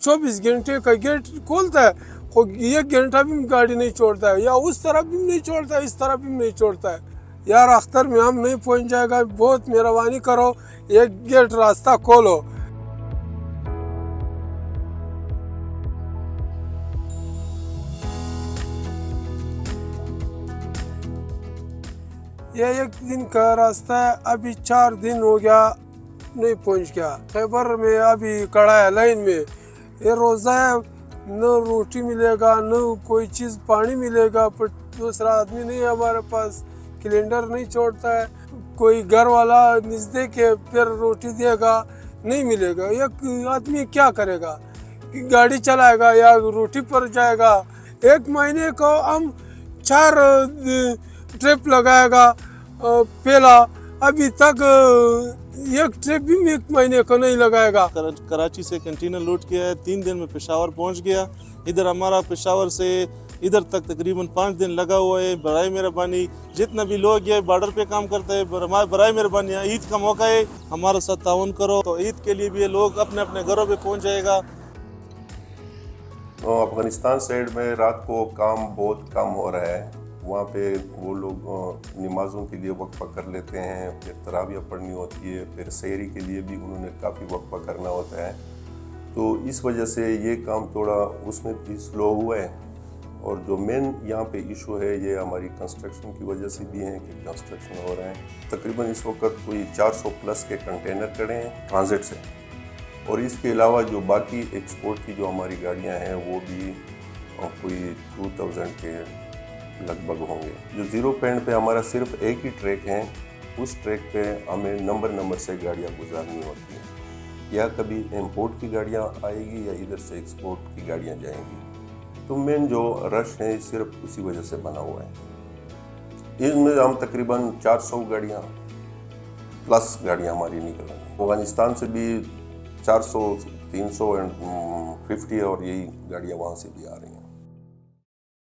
24 घंटे का गेट खोलता है, 1 घंटा भी गाड़ी नहीं छोड़ता है, या उस तरफ भी नहीं छोड़ता है, इस तरफ भी नहीं छोड़ता है। यार अख्तर में हम नहीं पहुंच जाएगा, बहुत मेहरबानी करो, एक गेट रास्ता खोलो। ये एक दिन का रास्ता है, अभी 4 दिन हो गया नहीं पहुंच गया। खैबर में अभी खड़ा है लाइन में, ये रोज़ा है, न रोटी मिलेगा न कोई चीज़, पानी मिलेगा, पर दूसरा आदमी नहीं है हमारे पास, सिलेंडर नहीं छोड़ता है, कोई घर वाला नज़दीक है फिर रोटी देगा, नहीं मिलेगा। एक आदमी क्या करेगा, कि गाड़ी चलाएगा या रोटी पर जाएगा। 1 महीने को हम 4 ट्रिप लगाएगा पहला, अभी तक एक ट्रिप भी 1 महीने को नहीं लगाएगा। कराची से कंटेनर लोड किया है, 3 दिन में पेशावर पहुंच गया। इधर हमारा पेशावर से इधर तक तकरीबन 5 दिन लगा हुआ है। बराए मेहरबानी जितना भी लोग है बॉर्डर पे काम करते हैं, बराए मेहरबानी ईद का मौका है, हमारे साथ ताउन करो, तो ईद के लिए भी ये लोग अपने अपने घरों पे पहुंच जाएगा। अफगानिस्तान साइड में रात को काम बहुत कम हो रहा है, वहाँ पे वो लोग नमाज़ों के लिए वक्फा कर लेते हैं, फिर तरावियाँ पढ़नी होती है, फिर सहरी के लिए भी उन्होंने काफ़ी वक्फा करना होता है। तो इस वजह से ये काम थोड़ा उसमें भी स्लो हुआ है। और जो मेन यहाँ पे इशू है ये हमारी कंस्ट्रक्शन की वजह से भी है कि कंस्ट्रक्शन हो रहा है। तकरीबन इस वक्त कोई 400 प्लस के कंटेनर खड़े हैं ट्रांजिट से, और इसके अलावा जो बाकी एक्सपोर्ट की जो हमारी गाड़ियाँ हैं वो भी कोई 2000 के लगभग होंगे। जो ज़ीरो पॉइंट पे हमारा सिर्फ एक ही ट्रैक है, उस ट्रैक पे हमें नंबर से गाड़ियाँ गुजारनी होती हैं, या कभी इंपोर्ट की गाड़ियाँ आएगी या इधर से एक्सपोर्ट की गाड़ियाँ जाएंगी। तो मेन जो रश है सिर्फ उसी वजह से बना हुआ है। इसमें हम तकरीबन 400 गाड़ियाँ प्लस गाड़ियाँ हमारी निकल रही हैं। अफगानिस्तान से भी 400, 350 और यही गाड़ियाँ वहाँ से भी आ रही हैं।